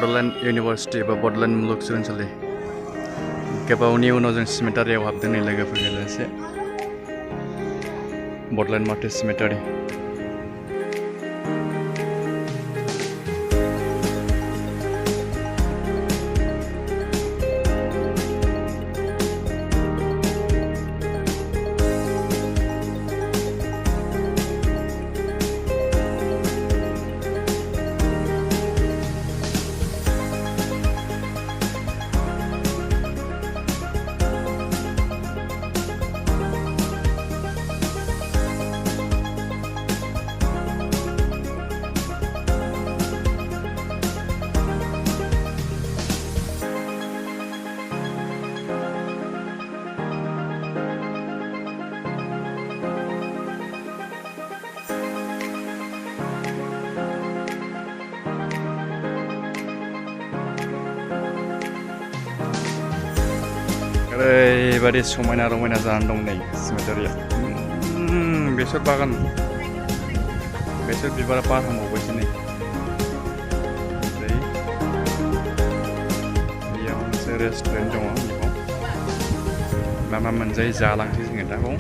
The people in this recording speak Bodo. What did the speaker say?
बड'लेण्ड इउनिभार्सिटि एबा बड'लेण्ड मुलुगसोलोंसालि गोबावनि उनाव जों सिमेटारियाव हाबदों नै लोगोफोरजों लोगोसे बड'लेण्ड मार्टिस सिमेटारि ओरैबायदि समायना रमायना जानानै दं नै सिमेटारिया बेसर बागान बेसर बिबारा बारहांबावबायसो नै बेयाव मोनसे रेस्टुरेन्ट दङ बेयाव मा मा मोनजायो जालांसै जोङो दाखौ